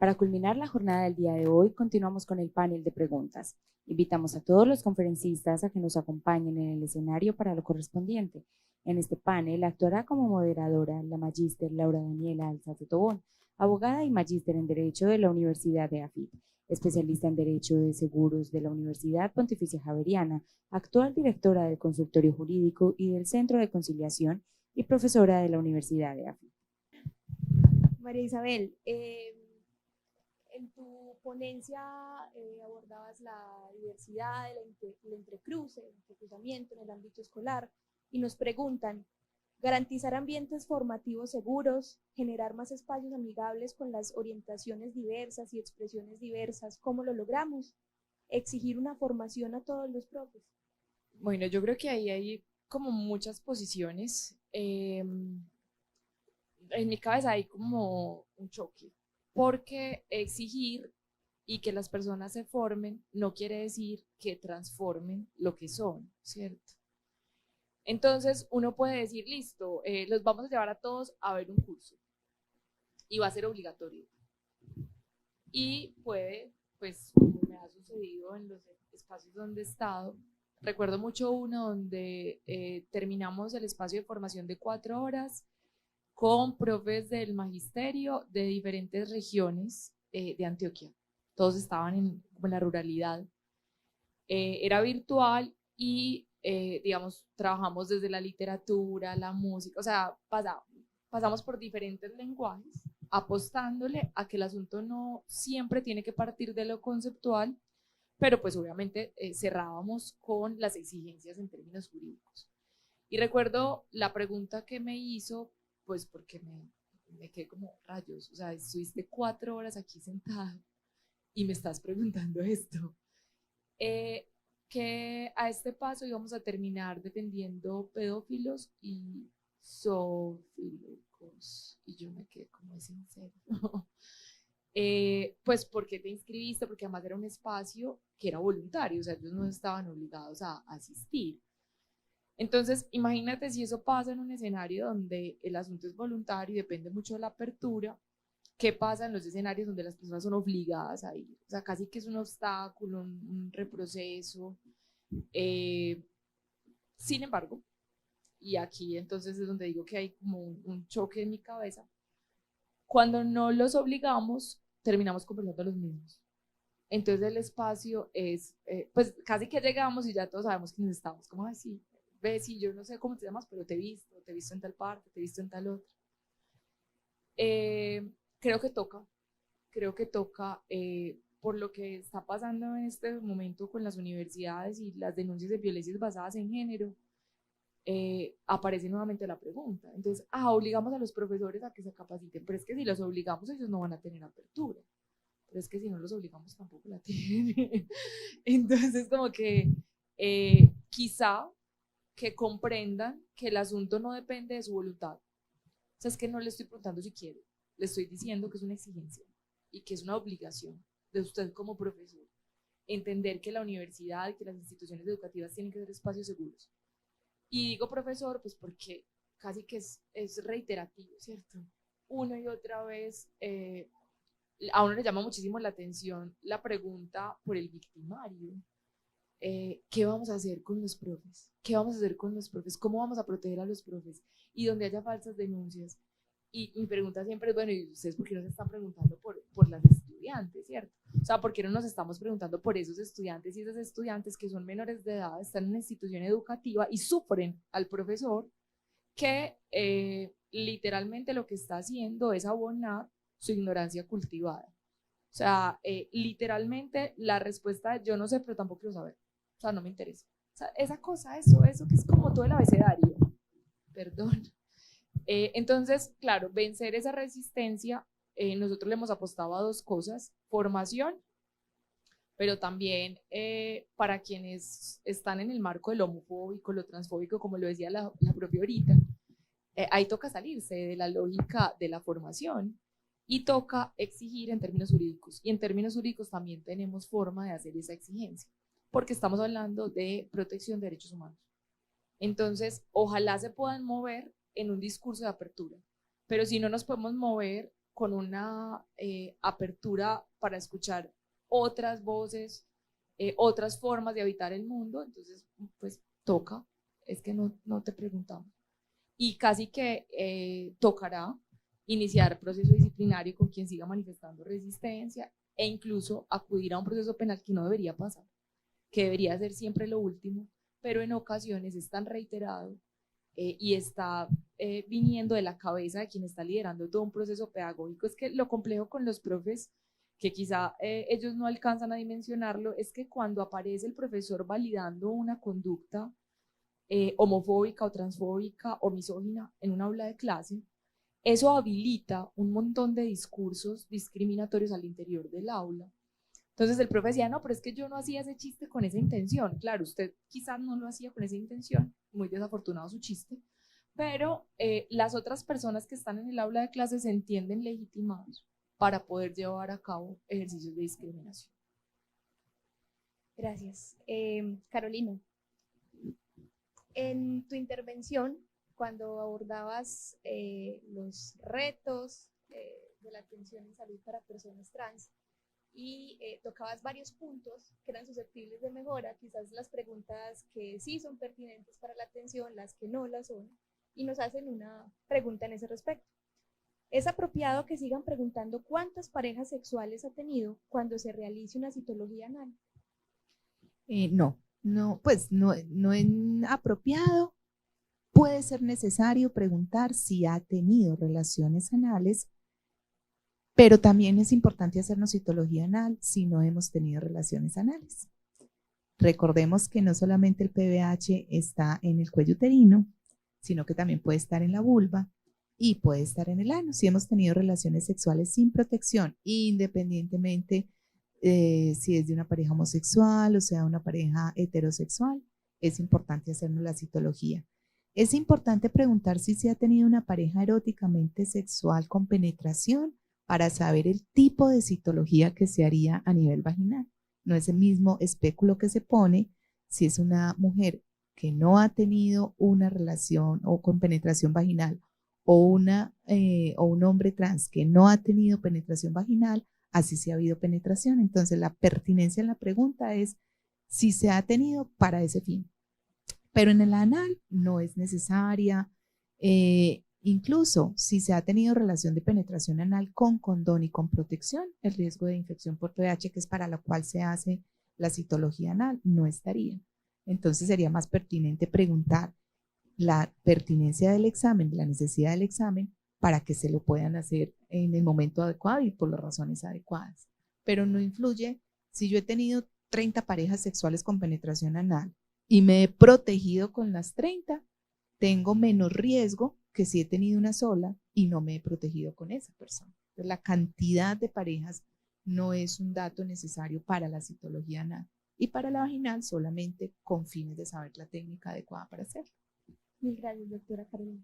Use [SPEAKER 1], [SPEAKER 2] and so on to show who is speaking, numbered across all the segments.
[SPEAKER 1] Para culminar la jornada del día de hoy, continuamos con el panel de preguntas. Invitamos a todos los conferencistas a que nos acompañen en el escenario para lo correspondiente. En este panel actuará como moderadora la magíster Laura Daniela Alzate Tobón, abogada y magíster en Derecho de la Universidad de AFIT, especialista en Derecho de Seguros de la Universidad Pontificia Javeriana, actual directora del Consultorio Jurídico y del Centro de Conciliación y profesora de la Universidad de AFIT.
[SPEAKER 2] María Isabel, en tu ponencia abordabas la diversidad, el entrecruce, el entrecruzamiento en el ámbito escolar y nos preguntan, garantizar ambientes formativos seguros, generar más espacios amigables con las orientaciones diversas y expresiones diversas, ¿cómo lo logramos? Exigir una formación a todos los profes.
[SPEAKER 3] Bueno, yo creo que ahí hay como muchas posiciones. En mi cabeza hay como un choque, porque exigir y que las personas se formen no quiere decir que transformen lo que son, ¿cierto? Entonces uno puede decir, listo, los vamos a llevar a todos a ver un curso y va a ser obligatorio. Y puede, pues como me ha sucedido en los espacios donde he estado, recuerdo mucho uno donde terminamos el espacio de formación de 4 horas con profes del magisterio de diferentes regiones de Antioquia. Todos estaban como en la ruralidad. Era virtual y, digamos, trabajamos desde la literatura, la música, o sea, pasamos por diferentes lenguajes, apostándole a que el asunto no siempre tiene que partir de lo conceptual, pero pues obviamente cerrábamos con las exigencias en términos jurídicos. Y recuerdo la pregunta que me hizo, pues porque me quedé como rayos, o sea, estuviste 4 horas aquí sentado y me estás preguntando esto. Eh, que a este paso íbamos a terminar defendiendo pedófilos y zoofílicos. Y yo me quedé como, ¿es en serio? Pues porque te inscribiste, porque además era un espacio que era voluntario, o sea, ellos no estaban obligados a asistir. Entonces, imagínate si eso pasa en un escenario donde el asunto es voluntario y depende mucho de la apertura. ¿Qué pasa en los escenarios donde las personas son obligadas a ir? O sea, casi que es un obstáculo, un reproceso. Eh, Sin embargo, y aquí entonces es donde digo que hay como un choque en mi cabeza, cuando no los obligamos, terminamos conversando los mismos. Entonces el espacio es, pues casi que llegamos y ya todos sabemos quiénes estamos, como así, ves, y yo no sé cómo te llamas, pero te he visto en tal parte, te he visto en tal otra. Eh, creo que toca, creo que toca, por lo que está pasando en este momento con las universidades y las denuncias de violencias basadas en género, aparece nuevamente la pregunta. Entonces, obligamos a los profesores a que se capaciten, pero es que si los obligamos ellos no van a tener apertura, pero es que si no los obligamos tampoco la tienen. Entonces, como que quizá que comprendan que el asunto no depende de su voluntad. O sea, es que no le estoy preguntando si quiere, le estoy diciendo que es una exigencia y que es una obligación de usted como profesor entender que la universidad y que las instituciones educativas tienen que ser espacios seguros. Y digo profesor, pues porque casi que es reiterativo, ¿cierto? Una y otra vez, a uno le llama muchísimo la atención la pregunta por el victimario. ¿Qué vamos a hacer con los profes? ¿Qué vamos a hacer con los profes? ¿Cómo vamos a proteger a los profes? Y donde haya falsas denuncias. Y mi pregunta siempre es, bueno, ¿y ustedes por qué no se están preguntando por las estudiantes, cierto? O sea, ¿por qué no nos estamos preguntando por esos estudiantes y esas estudiantes que son menores de edad, están en una institución educativa y sufren al profesor que literalmente lo que está haciendo es abonar su ignorancia cultivada? O sea, literalmente la respuesta es yo no sé, pero tampoco quiero saber. O sea, no me interesa. O sea, esa cosa, eso que es como todo el abecedario. Perdón. Entonces, claro, vencer esa resistencia, nosotros le hemos apostado a dos cosas: formación, pero también para quienes están en el marco de lo homofóbico, lo transfóbico, como lo decía la propia ahorita, ahí toca salirse de la lógica de la formación y toca exigir en términos jurídicos. Y en términos jurídicos también tenemos forma de hacer esa exigencia, porque estamos hablando de protección de derechos humanos. Entonces, ojalá se puedan mover en un discurso de apertura, pero si no nos podemos mover con una apertura para escuchar otras voces, otras formas de habitar el mundo. Entonces, pues toca, es que no te preguntamos. Y casi que tocará iniciar proceso disciplinario con quien siga manifestando resistencia e incluso acudir a un proceso penal que no debería pasar, que debería ser siempre lo último, pero en ocasiones es tan reiterado y está viniendo de la cabeza de quien está liderando todo un proceso pedagógico. Es que lo complejo con los profes, que quizá ellos no alcanzan a dimensionarlo, es que cuando aparece el profesor validando una conducta homofóbica o transfóbica o misógina en un aula de clase, eso habilita un montón de discursos discriminatorios al interior del aula. Entonces el profe decía, no, pero es que yo no hacía ese chiste con esa intención. Claro, usted quizás no lo hacía con esa intención, muy desafortunado su chiste, pero las otras personas que están en el aula de clases se entienden legitimados para poder llevar a cabo ejercicios de discriminación.
[SPEAKER 2] Gracias. Carolina, en tu intervención, cuando abordabas los retos de la atención en salud para personas trans y tocabas varios puntos que eran susceptibles de mejora, quizás las preguntas que sí son pertinentes para la atención, las que no las son, y nos hacen una pregunta en ese respecto. ¿Es apropiado que sigan preguntando cuántas parejas sexuales ha tenido cuando se realice una citología anal?
[SPEAKER 4] No, pues no es apropiado. Puede ser necesario preguntar si ha tenido relaciones anales, pero también es importante hacernos citología anal si no hemos tenido relaciones anales. Recordemos que no solamente el PBH está en el cuello uterino, sino que también puede estar en la vulva y puede estar en el ano si hemos tenido relaciones sexuales sin protección, independientemente si es de una pareja homosexual o sea una pareja heterosexual. Es importante hacernos la citología. Es importante preguntar si se ha tenido una pareja eróticamente sexual con penetración para saber el tipo de citología que se haría a nivel vaginal. No es el mismo espéculo que se pone si es una mujer que no ha tenido una relación o con penetración vaginal o un hombre trans que no ha tenido penetración vaginal, así sí ha habido penetración. Entonces la pertinencia en la pregunta es si se ha tenido para ese fin. Pero en el anal no es necesaria. Incluso si se ha tenido relación de penetración anal con condón y con protección, el riesgo de infección por VIH, que es para lo cual se hace la citología anal, no estaría. Entonces sería más pertinente preguntar la pertinencia del examen, la necesidad del examen, para que se lo puedan hacer en el momento adecuado y por las razones adecuadas. Pero no influye si yo he tenido 30 parejas sexuales con penetración anal y me he protegido con las 30, tengo menos riesgo que si he tenido una sola y no me he protegido con esa persona. Entonces, la cantidad de parejas no es un dato necesario para la citología anal y para la vaginal solamente con fines de saber la técnica adecuada para hacerlo.
[SPEAKER 2] Mil gracias, doctora Carolina.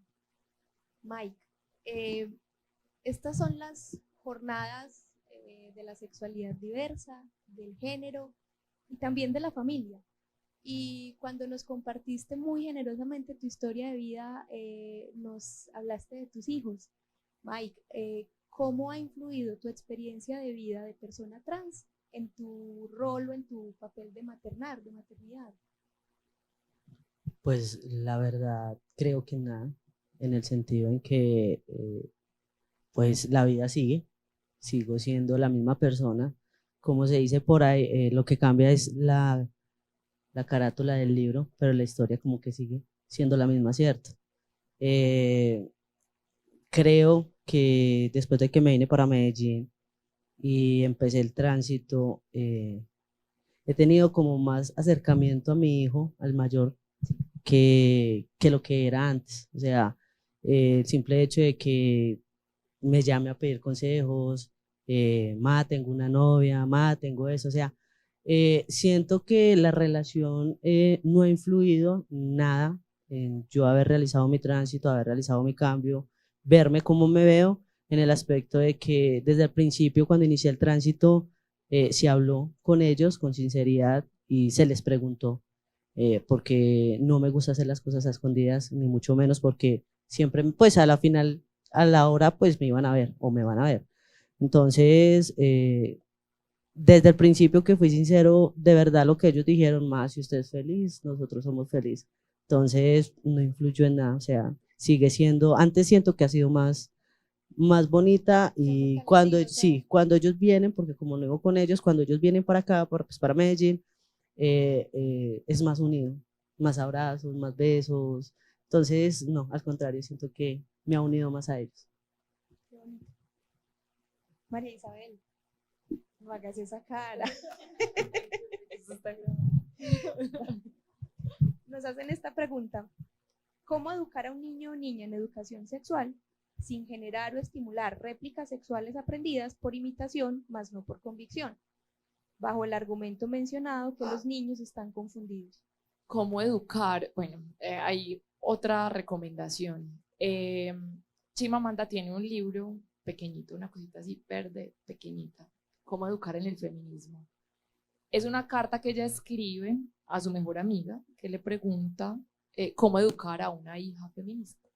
[SPEAKER 2] Mike, estas son las jornadas de la sexualidad diversa, del género y también de la familia. Y cuando nos compartiste muy generosamente tu historia de vida, nos hablaste de tus hijos. Mike, ¿cómo ha influido tu experiencia de vida de persona trans en tu rol o en tu papel de maternar, de maternidad?
[SPEAKER 5] Pues la verdad creo que nada, en el sentido en que pues la vida sigue, sigo siendo la misma persona. Como se dice por ahí, lo que cambia es la carátula del libro, pero la historia como que sigue siendo la misma, ¿cierto? Creo que después de que me vine para Medellín y empecé el tránsito, he tenido como más acercamiento a mi hijo, al mayor, que lo que era antes. O sea, el simple hecho de que me llame a pedir consejos, tengo una novia, tengo eso, o sea, siento que la relación no ha influido nada en yo haber realizado mi tránsito, haber realizado mi cambio, verme como me veo, en el aspecto de que desde el principio, cuando inicié el tránsito, se habló con ellos con sinceridad y se les preguntó, porque no me gusta hacer las cosas a escondidas, ni mucho menos, porque siempre, pues a la final a la hora pues me iban a ver o me van a ver. Entonces, desde el principio que fui sincero, de verdad lo que ellos dijeron, más si usted es feliz, nosotros somos felices. Entonces, no influyó en nada, o sea, sigue siendo, antes siento que ha sido más bonita y cuando, sí, cuando ellos vienen, porque como no vivo con ellos, cuando ellos vienen para acá, pues para Medellín, es más unido, más abrazos, más besos. Entonces, no, al contrario, siento que me ha unido más a ellos.
[SPEAKER 2] María Isabel, no hagas esa cara.
[SPEAKER 3] Eso está grabado.
[SPEAKER 2] Nos hacen esta pregunta: ¿cómo educar a un niño o niña en educación sexual sin generar o estimular réplicas sexuales aprendidas por imitación, más no por convicción, bajo el argumento mencionado que los niños están confundidos?
[SPEAKER 3] ¿Cómo educar? Bueno, hay otra recomendación. Chimamanda tiene un libro pequeñito, una cosita así verde, pequeñita, ¿Cómo educar en el feminismo? Es una carta que ella escribe a su mejor amiga que le pregunta cómo educar a una hija feminista.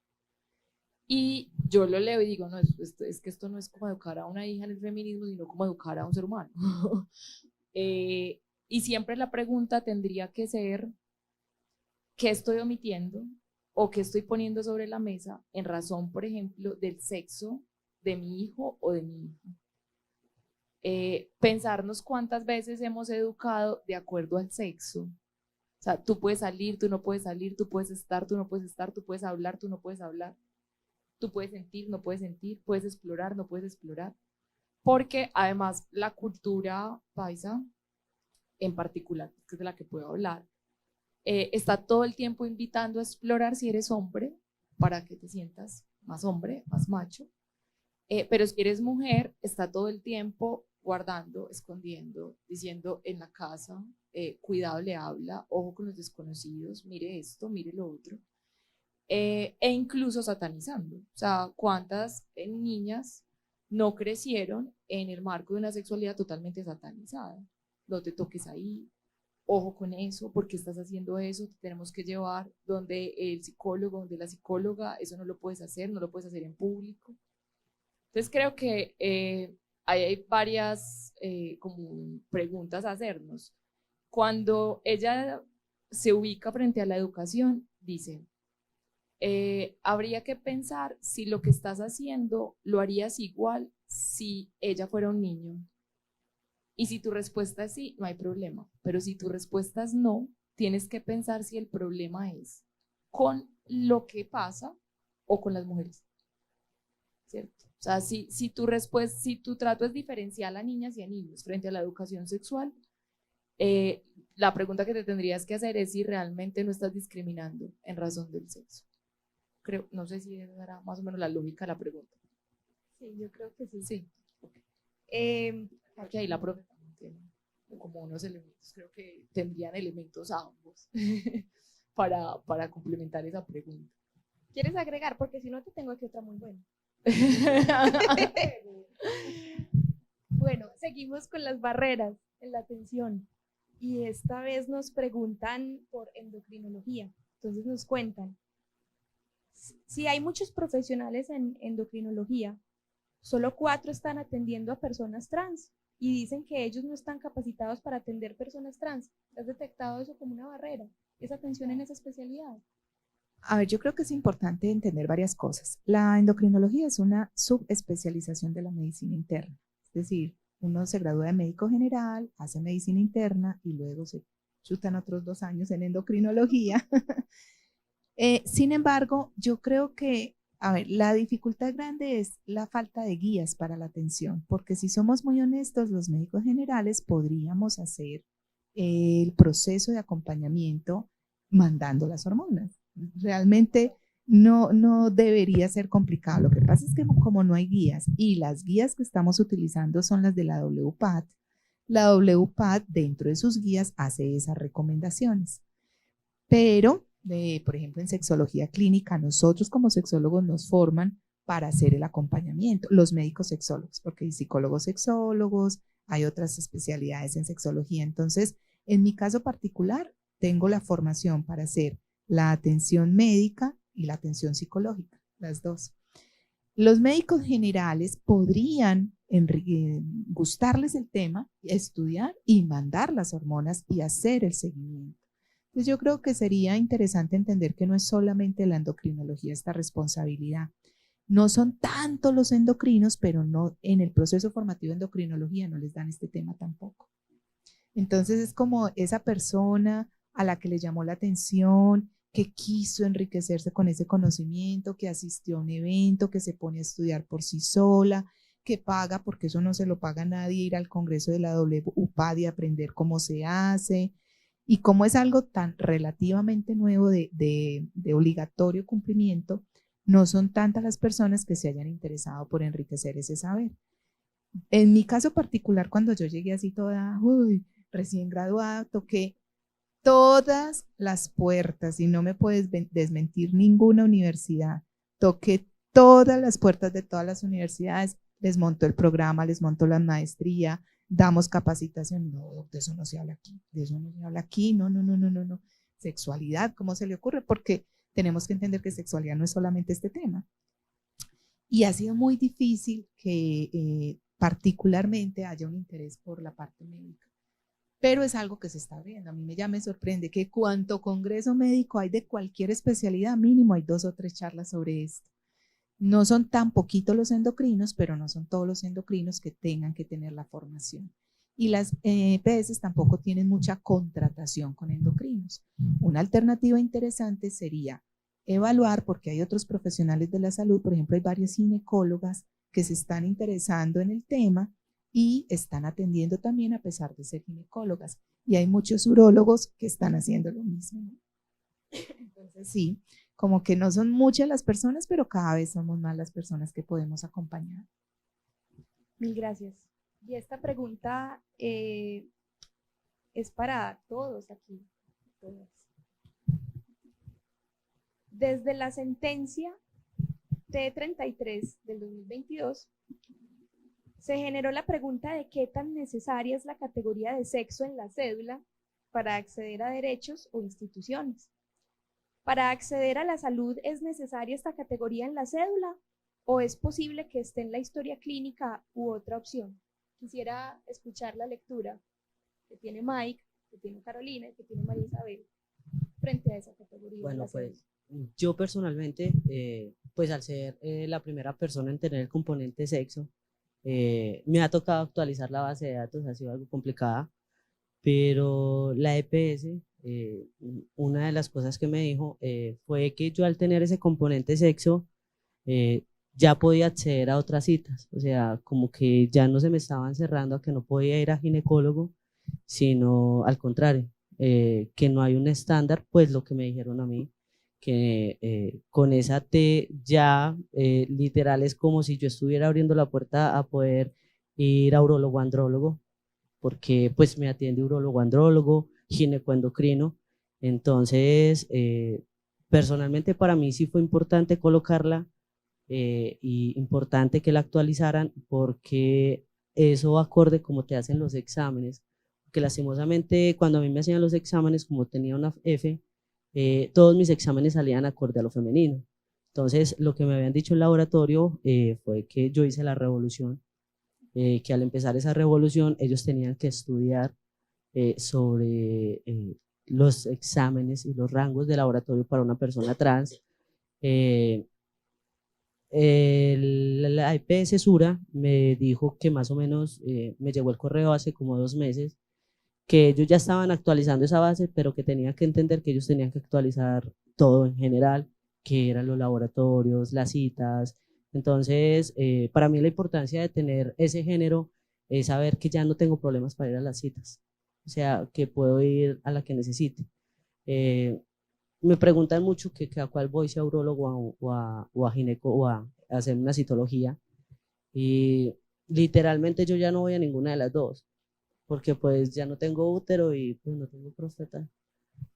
[SPEAKER 3] Y yo lo leo y digo, no, es que esto no es como educar a una hija en el feminismo, sino como educar a un ser humano. Y siempre la pregunta tendría que ser, ¿qué estoy omitiendo o qué estoy poniendo sobre la mesa en razón, por ejemplo, del sexo de mi hijo o de mi hija? Pensarnos cuántas veces hemos educado de acuerdo al sexo. O sea, tú puedes salir, tú no puedes salir, tú puedes estar, tú no puedes estar, tú puedes hablar, tú no puedes hablar, tú puedes sentir, no puedes sentir, puedes explorar, no puedes explorar. Porque además la cultura paisa, en particular, que es de la que puedo hablar, está todo el tiempo invitando a explorar si eres hombre, para que te sientas más hombre, más macho. Pero si eres mujer, está todo el tiempo guardando, escondiendo, diciendo en la casa, cuidado le habla, ojo con los desconocidos, mire esto, mire lo otro, e incluso satanizando. O sea, ¿cuántas niñas no crecieron en el marco de una sexualidad totalmente satanizada? No te toques ahí, ojo con eso, ¿por qué estás haciendo eso? Te tenemos que llevar donde el psicólogo, donde la psicóloga, eso no lo puedes hacer, no lo puedes hacer en público. Entonces creo que hay varias como preguntas a hacernos. Cuando ella se ubica frente a la educación, dice, habría que pensar si lo que estás haciendo lo harías igual si ella fuera un niño. Y si tu respuesta es sí, no hay problema. Pero si tu respuesta es no, tienes que pensar si el problema es con lo que pasa o con las mujeres. ¿Cierto? O sea, si tu respuesta, si tu trato es diferencial a niñas y a niños frente a la educación sexual, la pregunta que te tendrías que hacer es si realmente no estás discriminando en razón del sexo. Creo, no sé si era más o menos la lógica de la pregunta.
[SPEAKER 2] Sí, yo creo que sí.
[SPEAKER 3] Sí.
[SPEAKER 2] Porque
[SPEAKER 3] ahí la profe también tiene como unos elementos, creo que tendrían elementos ambos para complementar esa pregunta.
[SPEAKER 2] ¿Quieres agregar? Porque si no te tengo aquí otra muy buena. Bueno, seguimos con las barreras en la atención y esta vez nos preguntan por endocrinología. Entonces nos cuentan, si hay muchos profesionales en endocrinología, solo 4 están atendiendo a personas trans y dicen que ellos no están capacitados para atender personas trans. ¿Has detectado eso como una barrera, esa atención en esa especialidad?
[SPEAKER 4] A ver, yo creo que es importante entender varias cosas. La endocrinología es una subespecialización de la medicina interna. Es decir, uno se gradúa de médico general, hace medicina interna y luego se chutan otros 2 años en endocrinología. Sin embargo, yo creo que, a ver, la dificultad grande es la falta de guías para la atención, porque si somos muy honestos, los médicos generales podríamos hacer el proceso de acompañamiento mandando las hormonas. Realmente no debería ser complicado. Lo que pasa es que como no hay guías y las guías que estamos utilizando son las de la WPATH, la WPATH dentro de sus guías hace esas recomendaciones. Pero, por ejemplo, en sexología clínica, nosotros como sexólogos nos forman para hacer el acompañamiento, los médicos sexólogos, porque hay psicólogos sexólogos, hay otras especialidades en sexología. Entonces, en mi caso particular, tengo la formación para hacer la atención médica y la atención psicológica, las dos. Los médicos generales podrían gustarles el tema, estudiar y mandar las hormonas y hacer el seguimiento. Entonces yo creo que sería interesante entender que no es solamente la endocrinología esta responsabilidad. No son tanto los endocrinos, pero no en el proceso formativo de endocrinología no les dan este tema tampoco. Entonces es como esa persona a la que le llamó la atención, que quiso enriquecerse con ese conocimiento, que asistió a un evento, que se pone a estudiar por sí sola, que paga, porque eso no se lo paga a nadie, ir al congreso de la WUPAD y aprender cómo se hace, y cómo es algo tan relativamente nuevo de obligatorio cumplimiento, no son tantas las personas que se hayan interesado por enriquecer ese saber. En mi caso particular, cuando yo llegué así toda, recién graduada, toqué todas las puertas y no me puedes desmentir ninguna universidad. Toqué todas las puertas de todas las universidades, les monto el programa, les monto la maestría, damos capacitación. No, de eso no se habla aquí, de eso no se habla aquí, no. Sexualidad, ¿cómo se le ocurre? Porque tenemos que entender que sexualidad no es solamente este tema. Y ha sido muy difícil que particularmente haya un interés por la parte médica. Pero es algo que se está abriendo. A mí ya me sorprende que cuanto congreso médico hay de cualquier especialidad, mínimo hay 2 o 3 charlas sobre esto. No son tan poquitos los endocrinos, pero no son todos los endocrinos que tengan que tener la formación. Y las EPS tampoco tienen mucha contratación con endocrinos. Una alternativa interesante sería evaluar, porque hay otros profesionales de la salud, por ejemplo, hay varias ginecólogas que se están interesando en el tema y están atendiendo también a pesar de ser ginecólogas. Y hay muchos urólogos que están haciendo lo mismo. Entonces, sí, como que no son muchas las personas, pero cada vez somos más las personas que podemos acompañar.
[SPEAKER 2] Mil gracias. Y esta pregunta es para todos aquí. Todas. Desde la sentencia T33 del 2022, se generó la pregunta de qué tan necesaria es la categoría de sexo en la cédula para acceder a derechos o instituciones. ¿Para acceder a la salud es necesaria esta categoría en la cédula o es posible que esté en la historia clínica u otra opción? Quisiera escuchar la lectura que tiene Mike, que tiene Carolina y que tiene María Isabel frente a esa categoría.
[SPEAKER 5] Bueno, pues yo personalmente, pues al ser la primera persona en tener el componente sexo, me ha tocado actualizar la base de datos, ha sido algo complicada, pero la EPS, una de las cosas que me dijo fue que yo al tener ese componente sexo, ya podía acceder a otras citas, o sea, como que ya no se me estaban cerrando a que no podía ir a ginecólogo, sino al contrario, que no hay un estándar, pues lo que me dijeron a mí, que con esa T ya literal es como si yo estuviera abriendo la puerta a poder ir a urólogo andrólogo, porque pues me atiende urólogo andrólogo, ginecoendocrino, entonces personalmente para mí sí fue importante colocarla y importante que la actualizaran porque eso acorde como te hacen los exámenes, que lastimosamente cuando a mí me hacían los exámenes, como tenía una F, todos mis exámenes salían acorde a lo femenino. Entonces, lo que me habían dicho en el laboratorio fue que yo hice la revolución, que al empezar esa revolución ellos tenían que estudiar sobre los exámenes y los rangos de laboratorio para una persona trans. La EPS Sura me dijo que más o menos me llegó el correo hace como 2 meses que ellos ya estaban actualizando esa base, pero que tenían que entender que ellos tenían que actualizar todo en general, que eran los laboratorios, las citas. Entonces, para mí la importancia de tener ese género es saber que ya no tengo problemas para ir a las citas, o sea, que puedo ir a la que necesite. Me preguntan mucho que a cuál voy, si a urólogo o a gineco o a hacer una citología, y literalmente yo ya no voy a ninguna de las dos, porque pues ya no tengo útero y pues no tengo próstata.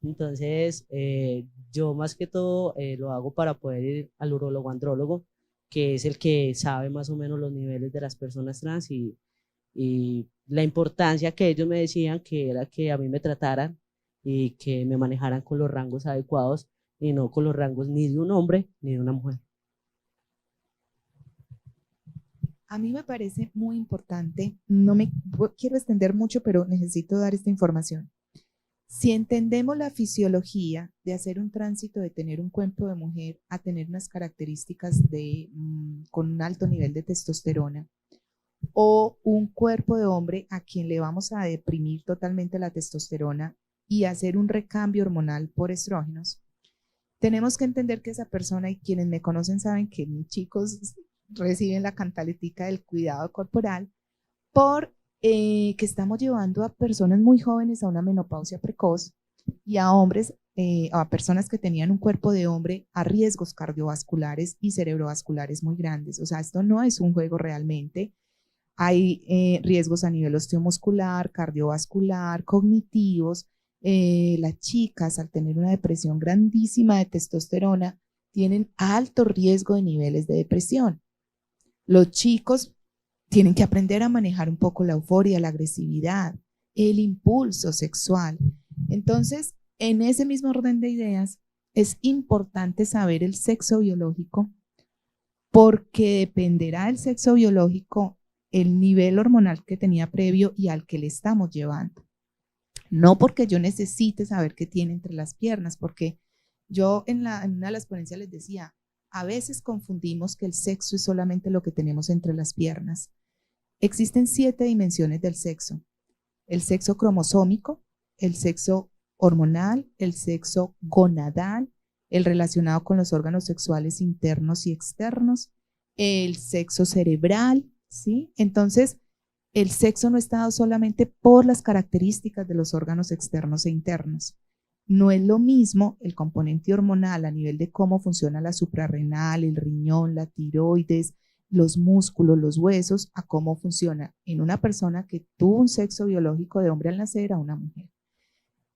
[SPEAKER 5] Entonces, yo más que todo lo hago para poder ir al urólogo andrólogo, que es el que sabe más o menos los niveles de las personas trans y la importancia que ellos me decían que era que a mí me trataran y que me manejaran con los rangos adecuados y no con los rangos ni de un hombre ni de una mujer.
[SPEAKER 4] A mí me parece muy importante, no me quiero extender mucho, pero necesito dar esta información. Si entendemos la fisiología de hacer un tránsito de tener un cuerpo de mujer a tener unas características con un alto nivel de testosterona, o un cuerpo de hombre a quien le vamos a deprimir totalmente la testosterona y hacer un recambio hormonal por estrógenos, tenemos que entender que esa persona, y quienes me conocen saben que mis chicos reciben la cantaletica del cuidado corporal, por que estamos llevando a personas muy jóvenes a una menopausia precoz y a hombres, a personas que tenían un cuerpo de hombre a riesgos cardiovasculares y cerebrovasculares muy grandes. O sea, esto no es un juego realmente. Hay riesgos a nivel osteomuscular, cardiovascular, cognitivos. Las chicas, al tener una depresión grandísima de testosterona, tienen alto riesgo de niveles de depresión. Los chicos tienen que aprender a manejar un poco la euforia, la agresividad, el impulso sexual. Entonces, en ese mismo orden de ideas, es importante saber el sexo biológico, porque dependerá del sexo biológico el nivel hormonal que tenía previo y al que le estamos llevando. No porque yo necesite saber qué tiene entre las piernas, porque yo en una de las ponencias les decía, a veces confundimos que el sexo es solamente lo que tenemos entre las piernas. Existen 7 dimensiones del sexo: el sexo cromosómico, el sexo hormonal, el sexo gonadal, el relacionado con los órganos sexuales internos y externos, el sexo cerebral, ¿sí? Entonces, el sexo no está dado solamente por las características de los órganos externos e internos. No es lo mismo el componente hormonal a nivel de cómo funciona la suprarrenal, el riñón, la tiroides, los músculos, los huesos, a cómo funciona en una persona que tuvo un sexo biológico de hombre al nacer a una mujer.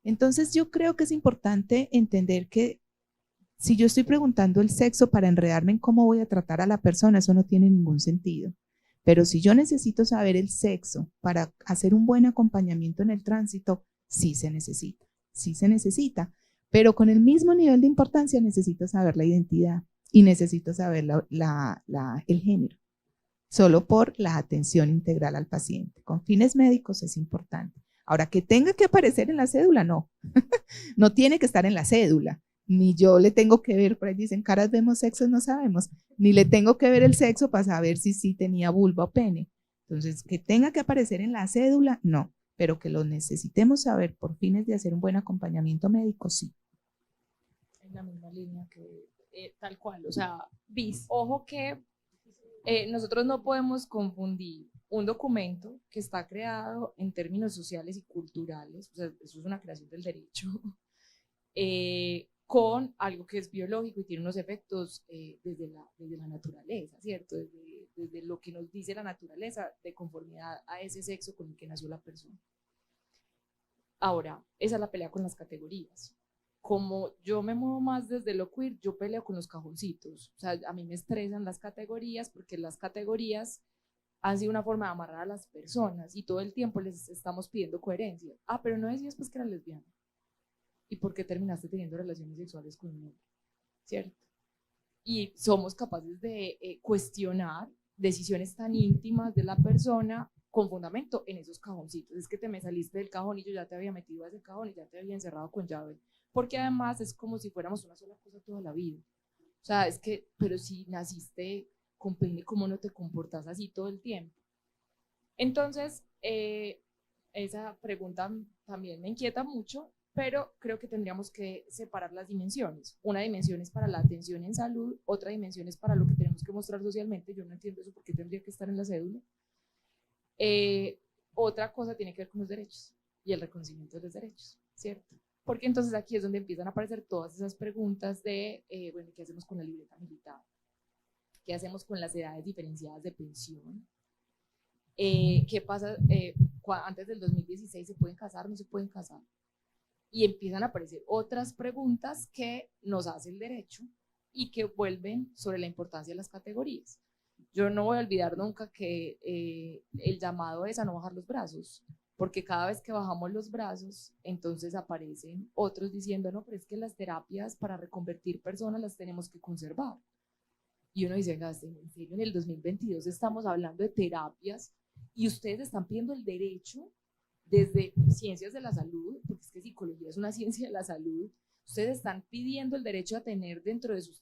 [SPEAKER 4] Entonces yo creo que es importante entender que si yo estoy preguntando el sexo para enredarme en cómo voy a tratar a la persona, eso no tiene ningún sentido. Pero si yo necesito saber el sexo para hacer un buen acompañamiento en el tránsito, sí se necesita. Pero con el mismo nivel de importancia necesito saber la identidad y necesito saber el género, solo por la atención integral al paciente. Con fines médicos es importante. Ahora, que tenga que aparecer en la cédula, no. No tiene que estar en la cédula. Ni yo le tengo que ver, por ahí dicen, caras vemos, sexos no sabemos. Ni le tengo que ver el sexo para saber si sí tenía vulva o pene. Entonces, que tenga que aparecer en la cédula, no. Pero que lo necesitemos saber por fines de hacer un buen acompañamiento médico, sí.
[SPEAKER 3] En la misma línea que tal cual, o sea, ojo que nosotros no podemos confundir un documento que está creado en términos sociales y culturales, o sea, eso es una creación del derecho, con algo que es biológico y tiene unos efectos desde la naturaleza, ¿cierto? Desde lo que nos dice la naturaleza de conformidad a ese sexo con el que nació la persona. Ahora, esa es la pelea con las categorías. Como yo me muevo más desde lo queer, yo peleo con los cajoncitos. O sea, a mí me estresan las categorías porque las categorías han sido una forma de amarrar a las personas y todo el tiempo les estamos pidiendo coherencia. Ah, pero no decías pues que eras lesbiana. ¿Y por qué terminaste teniendo relaciones sexuales con un hombre? ¿Cierto? Y somos capaces de cuestionar decisiones tan íntimas de la persona con fundamento en esos cajoncitos. Es que te me saliste del cajón y yo ya te había metido a ese cajón y ya te había encerrado con llave. Porque además es como si fuéramos una sola cosa toda la vida. O sea, es que, pero si naciste con pene, ¿cómo no te comportas así todo el tiempo? Entonces, esa pregunta también me inquieta mucho, pero creo que tendríamos que separar las dimensiones. Una dimensión es para la atención en salud, otra dimensión es para lo que tenemos que mostrar socialmente. Yo no entiendo eso, ¿por qué tendría que estar en la cédula? Otra cosa tiene que ver con los derechos y el reconocimiento de los derechos, ¿cierto? Porque entonces aquí es donde empiezan a aparecer todas esas preguntas de, bueno, ¿qué hacemos con la libreta militar? ¿Qué hacemos con las edades diferenciadas de pensión? ¿Qué pasa? Antes del 2016 ¿se pueden casar? ¿No se pueden casar? Y empiezan a aparecer otras preguntas que nos hace el derecho y que vuelven sobre la importancia de las categorías. Yo no voy a olvidar nunca que el llamado es a no bajar los brazos, porque cada vez que bajamos los brazos, entonces aparecen otros diciendo, no, pero es que las terapias para reconvertir personas las tenemos que conservar. Y uno dice, venga, en serio, en el 2022 estamos hablando de terapias y ustedes están pidiendo el derecho desde ciencias de la salud, porque es que psicología es una ciencia de la salud, ustedes están pidiendo el derecho a tener dentro de sus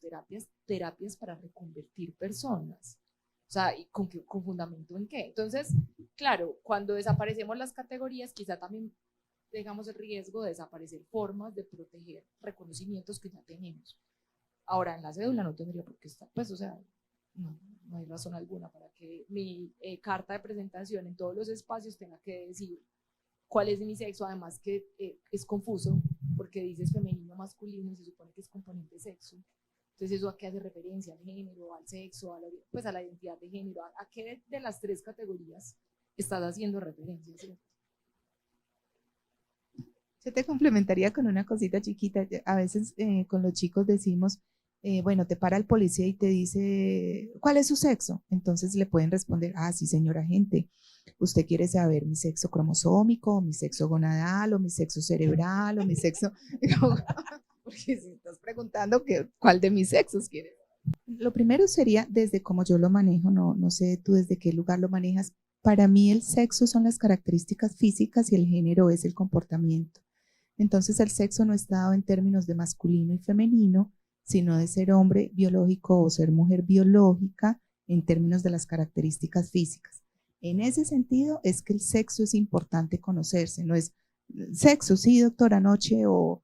[SPEAKER 3] terapias para reconvertir personas. O sea, ¿con fundamento en qué? Entonces, claro, cuando desaparecemos las categorías, quizá también tengamos el riesgo de desaparecer formas de proteger reconocimientos que ya tenemos. Ahora, en la cédula no tendría por qué estar, pues, o sea, no hay razón alguna para que mi carta de presentación en todos los espacios tenga que decir cuál es mi sexo, además que es confuso, porque dices femenino, masculino, y se supone que es componente sexo. Entonces, ¿eso a qué hace referencia? ¿Al género, al sexo, pues a la identidad de género? ¿A qué de las tres categorías estás haciendo referencia? ¿Cierto?
[SPEAKER 4] Yo te complementaría con una cosita chiquita. A veces con los chicos decimos, bueno, te para el policía y te dice, ¿cuál es su sexo? Entonces le pueden responder, ah, sí, señor agente, usted quiere saber mi sexo cromosómico, mi sexo gonadal, o mi sexo cerebral, o mi sexo... Porque si estás preguntando cuál de mis sexos quieres. Lo primero sería desde cómo yo lo manejo, no sé tú desde qué lugar lo manejas. Para mí el sexo son las características físicas y el género es el comportamiento. Entonces el sexo no está dado en términos de masculino y femenino, sino de ser hombre biológico o ser mujer biológica en términos de las características físicas. En ese sentido es que el sexo es importante conocerse, no es sexo, sí, doctora, anoche o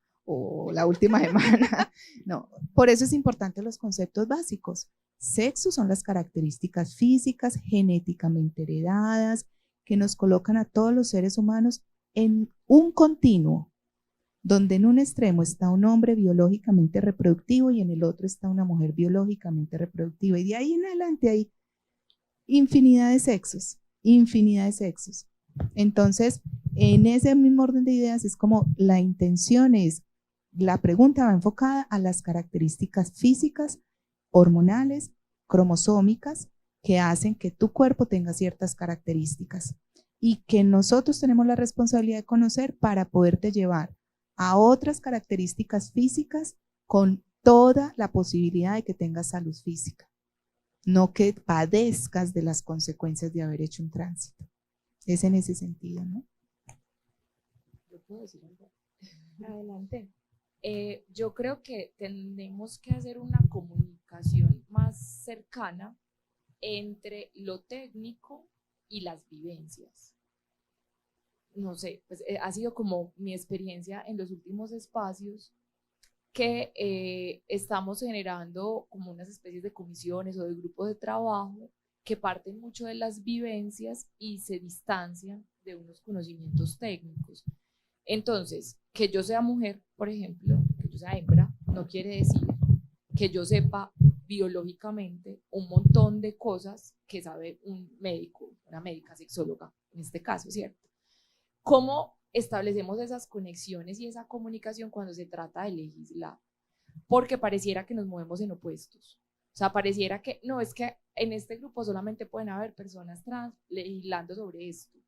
[SPEAKER 4] la última semana. No, por eso es importante los conceptos básicos. Sexo son las características físicas genéticamente heredadas que nos colocan a todos los seres humanos en un continuo, donde en un extremo está un hombre biológicamente reproductivo y en el otro está una mujer biológicamente reproductiva. Y de ahí en adelante hay infinidad de sexos, infinidad de sexos. Entonces, en ese mismo orden de ideas es como la intención es, la pregunta va enfocada a las características físicas, hormonales, cromosómicas, que hacen que tu cuerpo tenga ciertas características y que nosotros tenemos la responsabilidad de conocer para poderte llevar a otras características físicas con toda la posibilidad de que tengas salud física, no que padezcas de las consecuencias de haber hecho un tránsito. Es en ese sentido, ¿no?
[SPEAKER 3] ¿Yo puedo decir algo?
[SPEAKER 2] Adelante.
[SPEAKER 3] Yo creo que tenemos que hacer una comunicación más cercana entre lo técnico y las vivencias. No sé, pues ha sido como mi experiencia en los últimos espacios que estamos generando como unas especies de comisiones o de grupos de trabajo que parten mucho de las vivencias y se distancian de unos conocimientos técnicos. Entonces, que yo sea mujer, por ejemplo, que yo sea hembra, no quiere decir que yo sepa biológicamente un montón de cosas que sabe un médico, una médica sexóloga, en este caso, ¿cierto? ¿Cómo establecemos esas conexiones y esa comunicación cuando se trata de legislar? Porque pareciera que nos movemos en opuestos. O sea, pareciera que, no, es que en este grupo solamente pueden haber personas trans legislando sobre esto.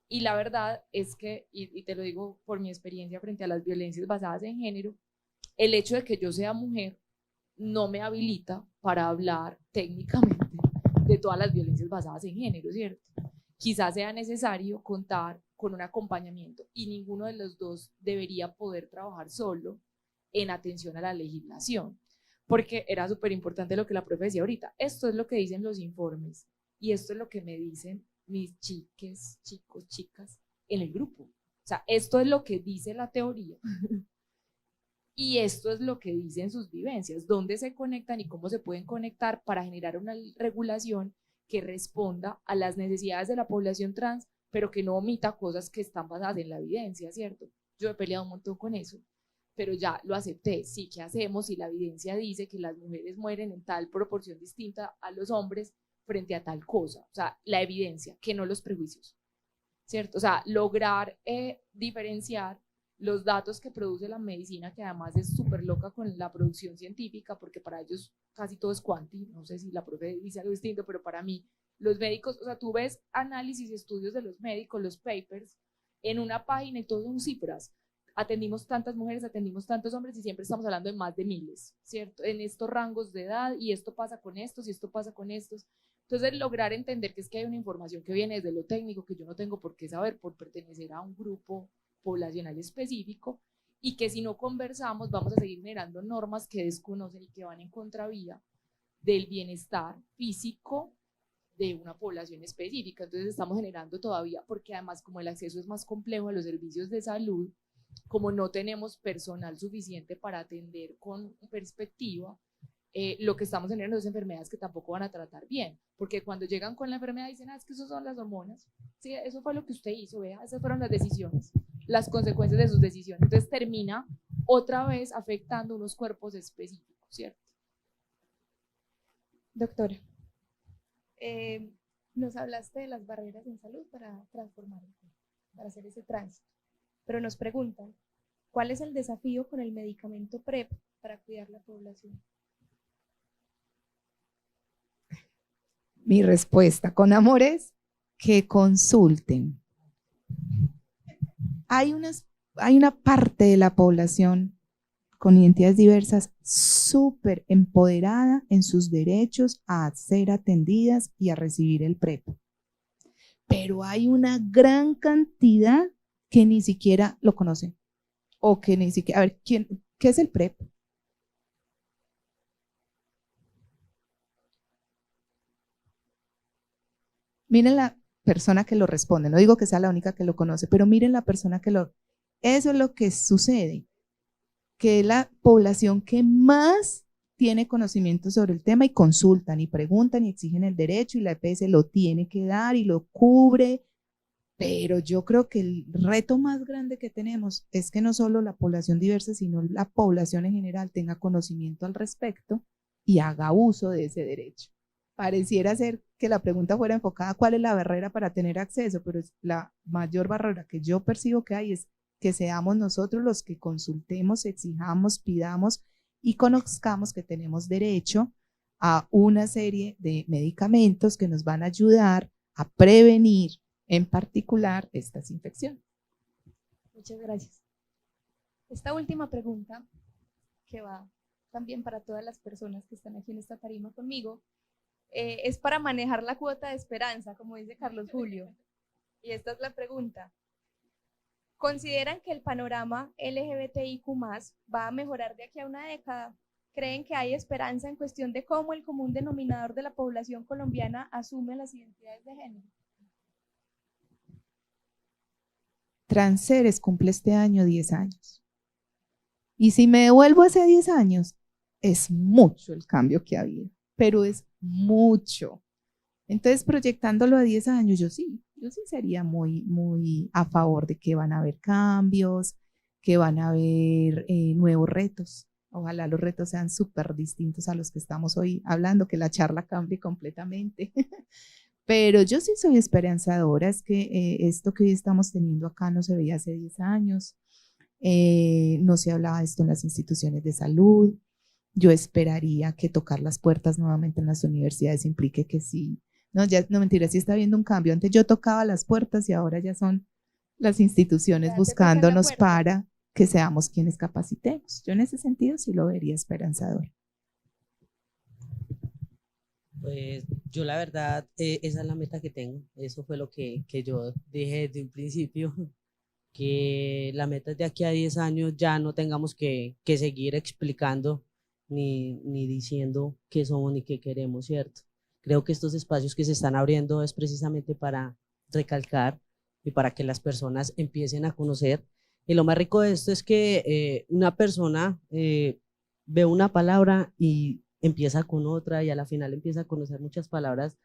[SPEAKER 3] Y la verdad es que, y te lo digo por mi experiencia frente a las violencias basadas en género, el hecho de que yo sea mujer no me habilita para hablar técnicamente de todas las violencias basadas en género, ¿cierto? Quizás sea necesario contar con un acompañamiento y ninguno de los dos debería poder trabajar solo en atención a la legislación, porque era súper importante lo que la profe decía ahorita. Esto es lo que dicen los informes y esto es lo que me dicen mis chiques, chicos, chicas en el grupo. O sea, esto es lo que dice la teoría y esto es lo que dicen sus vivencias, dónde se conectan y cómo se pueden conectar para generar una regulación que responda a las necesidades de la población trans, pero que no omita cosas que están basadas en la evidencia, ¿cierto? Yo he peleado un montón con eso, pero ya lo acepté. Sí, ¿qué hacemos si la evidencia dice que las mujeres mueren en tal proporción distinta a los hombres frente a tal cosa? O sea, la evidencia, que no los prejuicios, ¿cierto? O sea, lograr diferenciar los datos que produce la medicina, que además es súper loca con la producción científica, porque para ellos casi todo es cuanti, no sé si la profe dice algo distinto, pero para mí, los médicos, o sea, tú ves análisis y estudios de los médicos, los papers, en una página y todo son cifras. atendimos tantas mujeres, atendimos tantos hombres y siempre estamos hablando de más de miles, ¿cierto? En estos rangos de edad y esto pasa con estos y esto pasa con estos. Entonces, lograr entender que es que hay una información que viene desde lo técnico que yo no tengo por qué saber por pertenecer a un grupo poblacional específico y que si no conversamos vamos a seguir generando normas que desconocen y que van en contravía del bienestar físico de una población específica. Entonces estamos generando todavía, porque además como el acceso es más complejo a los servicios de salud, como no tenemos personal suficiente para atender con perspectiva, lo que estamos generando es enfermedades que tampoco van a tratar bien, porque cuando llegan con la enfermedad dicen, es que eso son las hormonas, sí, eso fue lo que usted hizo, vea, esas fueron las decisiones, las consecuencias de sus decisiones, entonces termina otra vez afectando unos cuerpos específicos, ¿cierto?
[SPEAKER 2] Doctora, nos hablaste de las barreras en salud para transformar, para hacer ese tránsito, pero nos preguntan, ¿cuál es el desafío con el medicamento PrEP para cuidar la población?
[SPEAKER 4] Mi respuesta con amor es que consulten. Hay una parte de la población con identidades diversas súper empoderada en sus derechos a ser atendidas y a recibir el PrEP. Pero hay una gran cantidad que ni siquiera lo conocen o que ni siquiera, a ver, ¿qué es el PrEP? Miren la persona que lo responde, no digo que sea la única que lo conoce, pero miren la persona que lo... Eso es lo que sucede, que es la población que más tiene conocimiento sobre el tema y consultan y preguntan y exigen el derecho y la EPS lo tiene que dar y lo cubre, pero yo creo que el reto más grande que tenemos es que no solo la población diversa, sino la población en general tenga conocimiento al respecto y haga uso de ese derecho. Pareciera ser que la pregunta fuera enfocada a cuál es la barrera para tener acceso, pero la mayor barrera que yo percibo que hay es que seamos nosotros los que consultemos, exijamos, pidamos y conozcamos que tenemos derecho a una serie de medicamentos que nos van a ayudar a prevenir en particular estas infecciones.
[SPEAKER 2] Muchas gracias. Esta última pregunta, que va también para todas las personas que están aquí en esta tarima conmigo, es para manejar la cuota de esperanza, como dice Carlos Julio. Y esta es la pregunta. ¿Consideran que el panorama LGBTIQ+ va a mejorar de aquí a una década? ¿Creen que hay esperanza en cuestión de cómo el común denominador de la población colombiana asume las identidades de género?
[SPEAKER 4] Transeres cumple este año 10 años. Y si me devuelvo hace 10 años, es mucho el cambio que ha habido, pero es mucho. Entonces, proyectándolo a 10 años, yo sí sería muy a favor de que van a haber cambios, que van a haber nuevos retos. Ojalá los retos sean súper distintos a los que estamos hoy hablando, que la charla cambie completamente. Pero yo sí soy esperanzadora, es que esto que hoy estamos teniendo acá no se veía hace 10 años, no se hablaba de esto en las instituciones de salud. Yo esperaría que tocar las puertas nuevamente en las universidades implique que sí. No, ya, no mentira, sí está habiendo un cambio. Antes yo tocaba las puertas y ahora ya son las instituciones buscándonos para que seamos quienes capacitemos. Yo en ese sentido sí lo vería esperanzador.
[SPEAKER 5] Pues yo la verdad, esa es la meta que tengo. Eso fue lo que yo dije desde un principio, que la meta es de aquí a 10 años ya no tengamos que seguir explicando ni diciendo qué somos ni qué queremos, ¿cierto? Creo que estos espacios que se están abriendo es precisamente para recalcar y para que las personas empiecen a conocer. Y lo más rico de esto es que una persona ve una palabra y empieza con otra y a la final empieza a conocer muchas palabras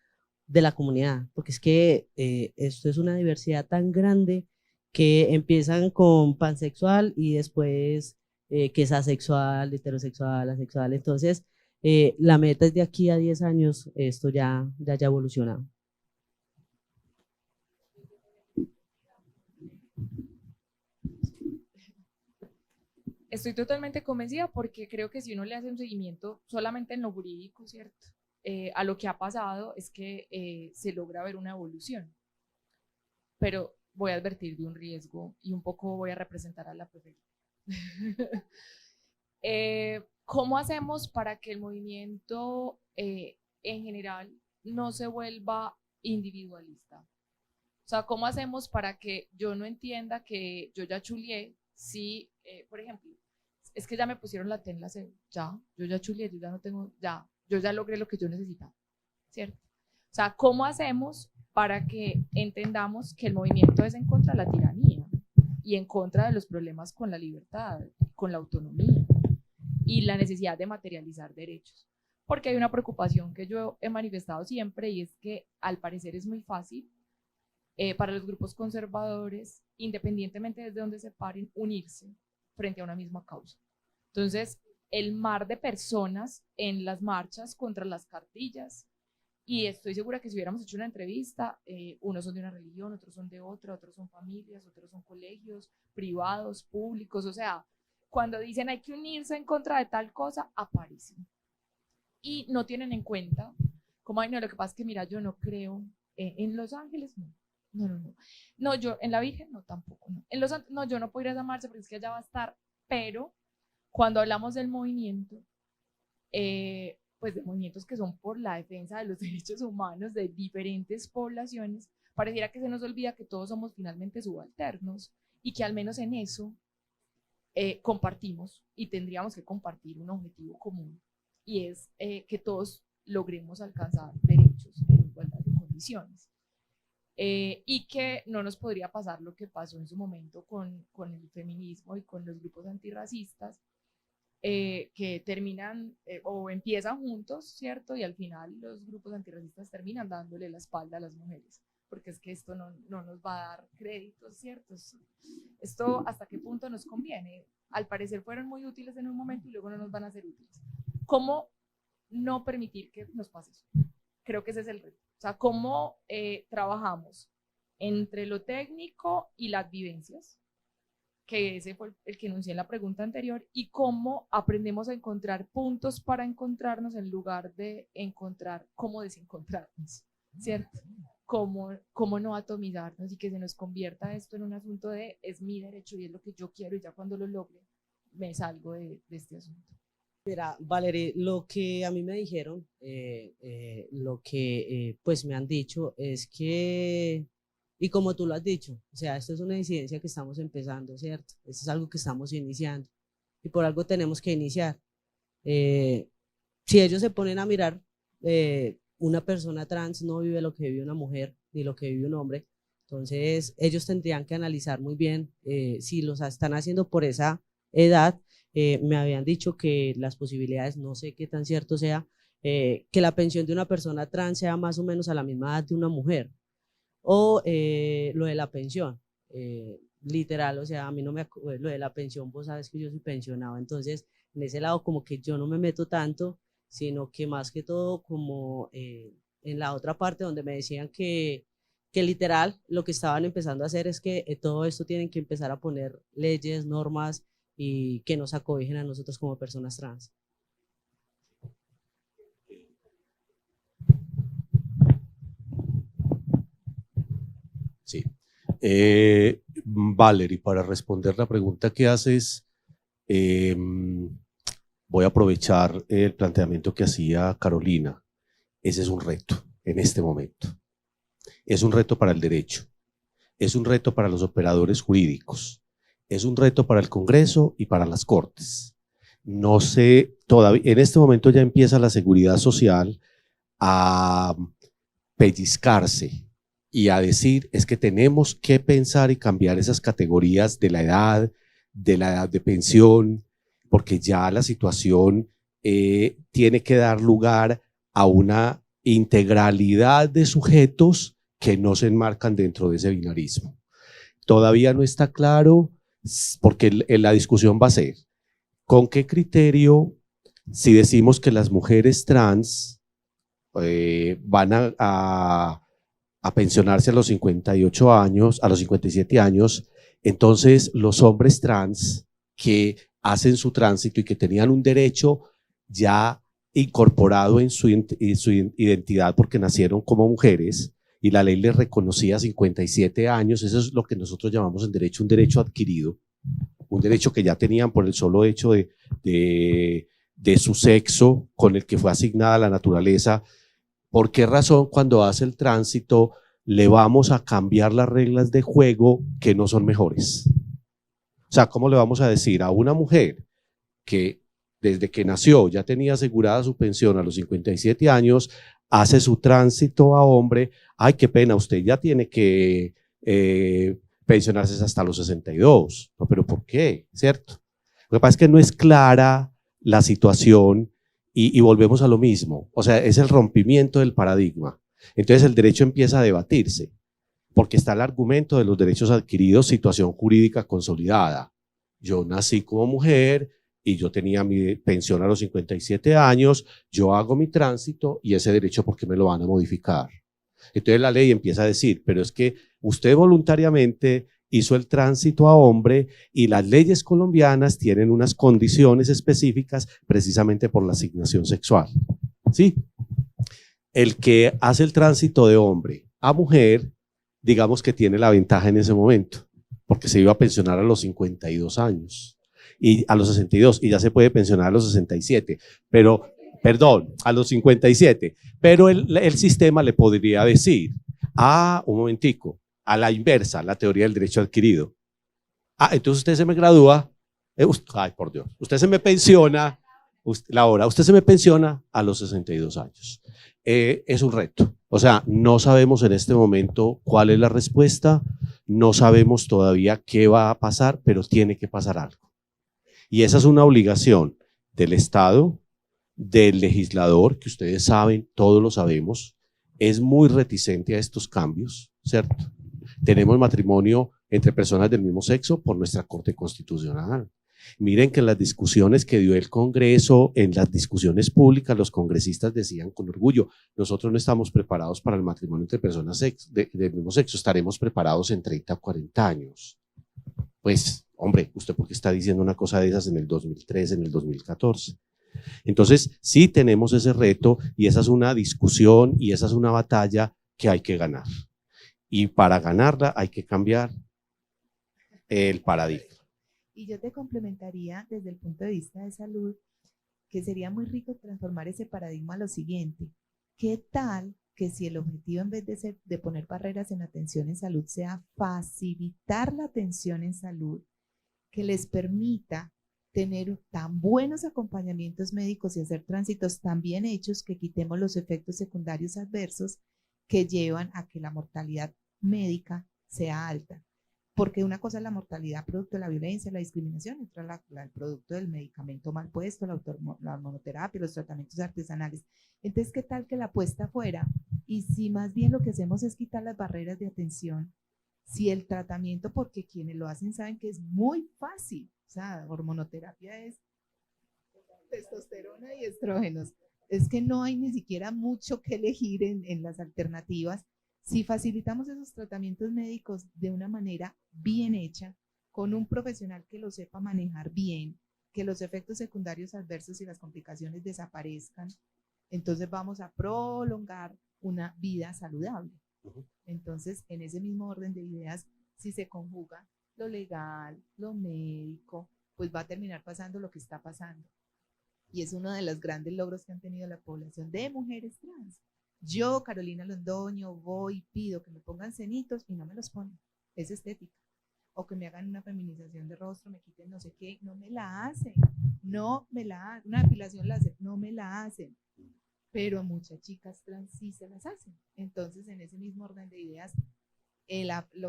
[SPEAKER 5] de la comunidad, porque es que esto es una diversidad tan grande que empiezan con pansexual y después que es asexual, heterosexual, asexual. Entonces, la meta es de aquí a 10 años, esto ya haya evolucionado.
[SPEAKER 3] Estoy totalmente convencida porque creo que si uno le hace un seguimiento solamente en lo jurídico, ¿cierto? A lo que ha pasado es que se logra ver una evolución. Pero voy a advertir de un riesgo y un poco voy a representar a la profesora. ¿Cómo hacemos para que el movimiento en general no se vuelva individualista? O sea, ¿cómo hacemos para que yo no entienda que yo ya chulié? Si, por ejemplo, es que ya me pusieron la T en la C, ya, yo ya chulié, yo ya no tengo, ya, yo ya logré lo que yo necesitaba, ¿cierto? O sea, ¿cómo hacemos para que entendamos que el movimiento es en contra de la tiranía y en contra de los problemas con la libertad, con la autonomía y la necesidad de materializar derechos? Porque hay una preocupación que yo he manifestado siempre, y es que al parecer es muy fácil para los grupos conservadores, independientemente desde donde se paren, unirse frente a una misma causa. Entonces, el mar de personas en las marchas contra las cartillas, y estoy segura que si hubiéramos hecho una entrevista, unos son de una religión, otros son de otra, otros son familias, otros son colegios privados, públicos, o sea, cuando dicen hay que unirse en contra de tal cosa, aparecen. Y no tienen en cuenta, como, ay, no, lo que pasa es que, mira, yo no creo, en Los Ángeles, no. No, yo en la Virgen, no, tampoco, no. En no, yo no puedo ir a esa marcha porque es que allá va a estar, pero cuando hablamos del movimiento, pues de movimientos que son por la defensa de los derechos humanos de diferentes poblaciones, pareciera que se nos olvida que todos somos finalmente subalternos y que al menos en eso compartimos y tendríamos que compartir un objetivo común, y es que todos logremos alcanzar derechos en igualdad de condiciones. Y que no nos podría pasar lo que pasó en su momento con el feminismo y con los grupos antirracistas, que terminan o empiezan juntos, ¿cierto? Y al final los grupos antirracistas terminan dándole la espalda a las mujeres, porque es que esto no nos va a dar créditos, ¿cierto? Esto hasta qué punto nos conviene. Al parecer fueron muy útiles en un momento y luego no nos van a ser útiles. ¿Cómo no permitir que nos pase eso? Creo que ese es el reto. O sea, ¿cómo trabajamos entre lo técnico y las vivencias? Que ese fue el que enuncié en la pregunta anterior, y cómo aprendemos a encontrar puntos para encontrarnos en lugar de encontrar cómo desencontrarnos, ¿cierto? Cómo no atomizarnos y que se nos convierta esto en un asunto de es mi derecho y es lo que yo quiero, y ya cuando lo logre me salgo de este asunto.
[SPEAKER 5] Mira, Valerie, lo que a mí me dijeron, lo que pues me han dicho es que, y como tú lo has dicho, o sea, esto es una incidencia que estamos empezando, ¿cierto? Esto es algo que estamos iniciando y por algo tenemos que iniciar. Si ellos se ponen a mirar, una persona trans no vive lo que vive una mujer ni lo que vive un hombre, entonces ellos tendrían que analizar muy bien si los están haciendo por esa edad. Me habían dicho que las posibilidades, no sé qué tan cierto sea, que la pensión de una persona trans sea más o menos a la misma edad de una mujer, o lo de la pensión, literal, o sea, a mí no me, lo de la pensión, vos sabes que yo soy pensionado, entonces en ese lado como que yo no me meto tanto, sino que más que todo como en la otra parte donde me decían que literal lo que estaban empezando a hacer es que todo esto tienen que empezar a poner leyes, normas, y que nos acobijen a nosotros como personas trans.
[SPEAKER 6] Sí. Valerie, para responder la pregunta que haces, voy a aprovechar el planteamiento que hacía Carolina. Ese es un reto en este momento. Es un reto para el derecho, es un reto para los operadores jurídicos, es un reto para el Congreso y para las Cortes. No sé, todavía, en este momento ya empieza la seguridad social a pellizcarse y a decir es que tenemos que pensar y cambiar esas categorías de la edad de pensión, porque ya la situación tiene que dar lugar a una integralidad de sujetos que no se enmarcan dentro de ese binarismo. Todavía no está claro, porque la discusión va a ser, ¿con qué criterio, si decimos que las mujeres trans van a pensionarse a los 58 años, a los 57 años, entonces los hombres trans que hacen su tránsito y que tenían un derecho ya incorporado en su identidad porque nacieron como mujeres y la ley les reconocía 57 años, eso es lo que nosotros llamamos en derecho un derecho adquirido, un derecho que ya tenían por el solo hecho de su sexo con el que fue asignada la naturaleza. ¿Por qué razón cuando hace el tránsito le vamos a cambiar las reglas de juego que no son mejores? O sea, ¿cómo le vamos a decir a una mujer que desde que nació ya tenía asegurada su pensión a los 57 años, hace su tránsito a hombre, ay, qué pena, usted ya tiene que pensionarse hasta los 62? No, pero ¿por qué? ¿Cierto? Lo que pasa es que no es clara la situación y volvemos a lo mismo, o sea, es el rompimiento del paradigma. Entonces el derecho empieza a debatirse, porque está el argumento de los derechos adquiridos, situación jurídica consolidada. Yo nací como mujer y yo tenía mi pensión a los 57 años, yo hago mi tránsito y ese derecho, ¿por qué me lo van a modificar? Entonces la ley empieza a decir, pero es que usted voluntariamente hizo el tránsito a hombre y las leyes colombianas tienen unas condiciones específicas precisamente por la asignación sexual. ¿Sí? El que hace el tránsito de hombre a mujer, digamos que tiene la ventaja en ese momento, porque se iba a pensionar a los 52 años y a los 62 y ya se puede pensionar a los 67, pero, perdón, a los 57, pero el sistema le podría decir, un momentico, a la inversa, la teoría del derecho adquirido. Entonces usted se me gradúa, ay por Dios, usted se me pensiona, usted se me pensiona a los 62 años. Es un reto, o sea, no sabemos en este momento cuál es la respuesta, no sabemos todavía qué va a pasar, pero tiene que pasar algo. Y esa es una obligación del Estado, del legislador, que ustedes saben, todos lo sabemos, es muy reticente a estos cambios, ¿cierto? Tenemos matrimonio entre personas del mismo sexo por nuestra Corte Constitucional. Miren que en las discusiones que dio el Congreso, en las discusiones públicas, los congresistas decían con orgullo, nosotros no estamos preparados para el matrimonio entre personas del mismo sexo, estaremos preparados en 30 o 40 años. Pues, hombre, ¿usted por qué está diciendo una cosa de esas en el 2013, en el 2014? Entonces, sí tenemos ese reto y esa es una discusión y esa es una batalla que hay que ganar. Y para ganarla hay que cambiar el paradigma.
[SPEAKER 4] Y yo te complementaría desde el punto de vista de salud, que sería muy rico transformar ese paradigma a lo siguiente. ¿Qué tal que si el objetivo en vez de poner barreras en atención en salud sea facilitar la atención en salud, que les permita tener tan buenos acompañamientos médicos y hacer tránsitos tan bien hechos que quitemos los efectos secundarios adversos que llevan a que la mortalidad médica sea alta? Porque una cosa es la mortalidad producto de la violencia, la discriminación, otra el producto del medicamento mal puesto, la hormonoterapia, los tratamientos artesanales. Entonces, ¿qué tal que la apuesta fuera? Y si más bien lo que hacemos es quitar las barreras de atención, si el tratamiento, porque quienes lo hacen saben que es muy fácil, o sea, hormonoterapia es testosterona y estrógenos, es que no hay ni siquiera mucho que elegir en las alternativas. Si facilitamos esos tratamientos médicos de una manera bien hecha, con un profesional que lo sepa manejar bien, que los efectos secundarios adversos y las complicaciones desaparezcan, entonces vamos a prolongar una vida saludable. Entonces, en ese mismo orden de ideas, si se conjuga lo legal, lo médico, pues va a terminar pasando lo que está pasando. Y es uno de los grandes logros que han tenido la población de mujeres trans. Yo, Carolina Londoño, voy y pido que me pongan cenitos y no me los ponen. Es estética. O que me hagan una feminización de rostro, me quiten no sé qué, no me la hacen. No me la hacen. Una depilación láser, no me la hacen. Pero a muchas chicas trans sí se las hacen. Entonces, en ese mismo orden de ideas,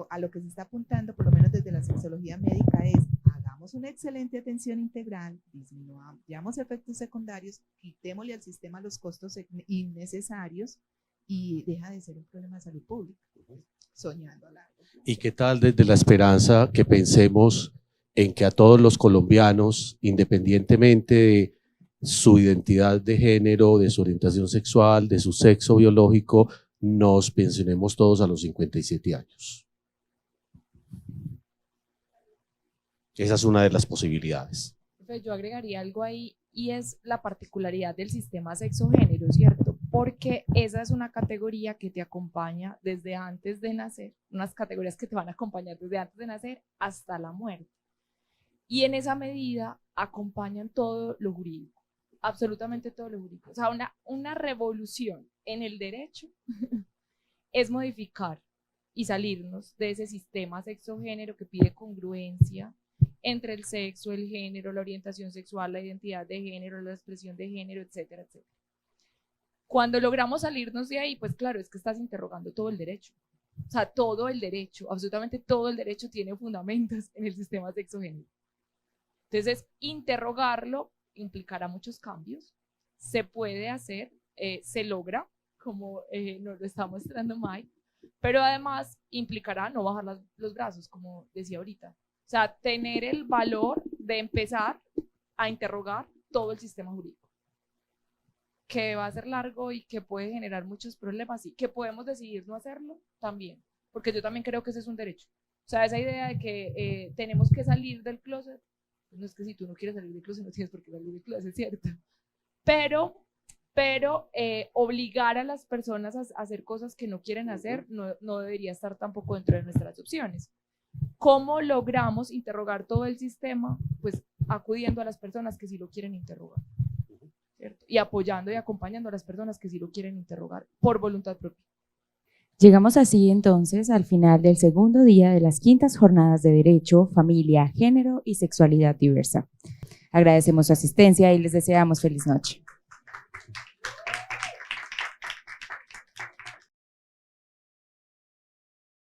[SPEAKER 4] a lo que se está apuntando, por lo menos desde la sexología médica, es hagamos una excelente atención integral, disminuyamos efectos secundarios, quitémosle al sistema los costos innecesarios y deja de ser un problema de salud pública, soñando a largo.
[SPEAKER 6] ¿Y qué tal desde la esperanza que pensemos en que a todos los colombianos, independientemente de su identidad de género, de su orientación sexual, de su sexo biológico, nos pensionemos todos a los 57 años? Esa es una de las posibilidades.
[SPEAKER 3] Yo agregaría algo ahí y es la particularidad del sistema sexo-género, ¿cierto? porque esa es una categoría que te acompaña desde antes de nacer, unas categorías que te van a acompañar desde antes de nacer hasta la muerte. Y en esa medida acompañan todo lo jurídico, absolutamente todo lo jurídico. O sea, una revolución en el derecho es modificar y salirnos de ese sistema sexo-género que pide congruencia entre el sexo, el género, la orientación sexual, la identidad de género, la expresión de género, etcétera, etcétera. Cuando logramos salirnos de ahí, pues claro, es que estás interrogando todo el derecho. O sea, todo el derecho, absolutamente todo el derecho tiene fundamentos en el sistema sexo-género. Entonces, interrogarlo implicará muchos cambios. Se puede hacer, se logra, como nos lo está mostrando Mike, pero además implicará no bajar los brazos, como decía ahorita. O sea, tener el valor de empezar a interrogar todo el sistema jurídico, que va a ser largo y que puede generar muchos problemas y que podemos decidir no hacerlo también, porque yo también creo que ese es un derecho. O sea, esa idea de que tenemos que salir del closet, no es que si tú no quieres salir del closet no tienes por qué salir del closet, es cierto, pero obligar a las personas a hacer cosas que no quieren hacer no debería estar tampoco dentro de nuestras opciones. ¿Cómo logramos interrogar todo el sistema? Pues acudiendo a las personas que sí lo quieren interrogar, ¿cierto? Y apoyando y acompañando a las personas que sí lo quieren interrogar por voluntad propia.
[SPEAKER 1] Llegamos así entonces al final del segundo día de las 5ª jornadas de Derecho, Familia, Género y Sexualidad Diversa. Agradecemos su asistencia y les deseamos feliz noche.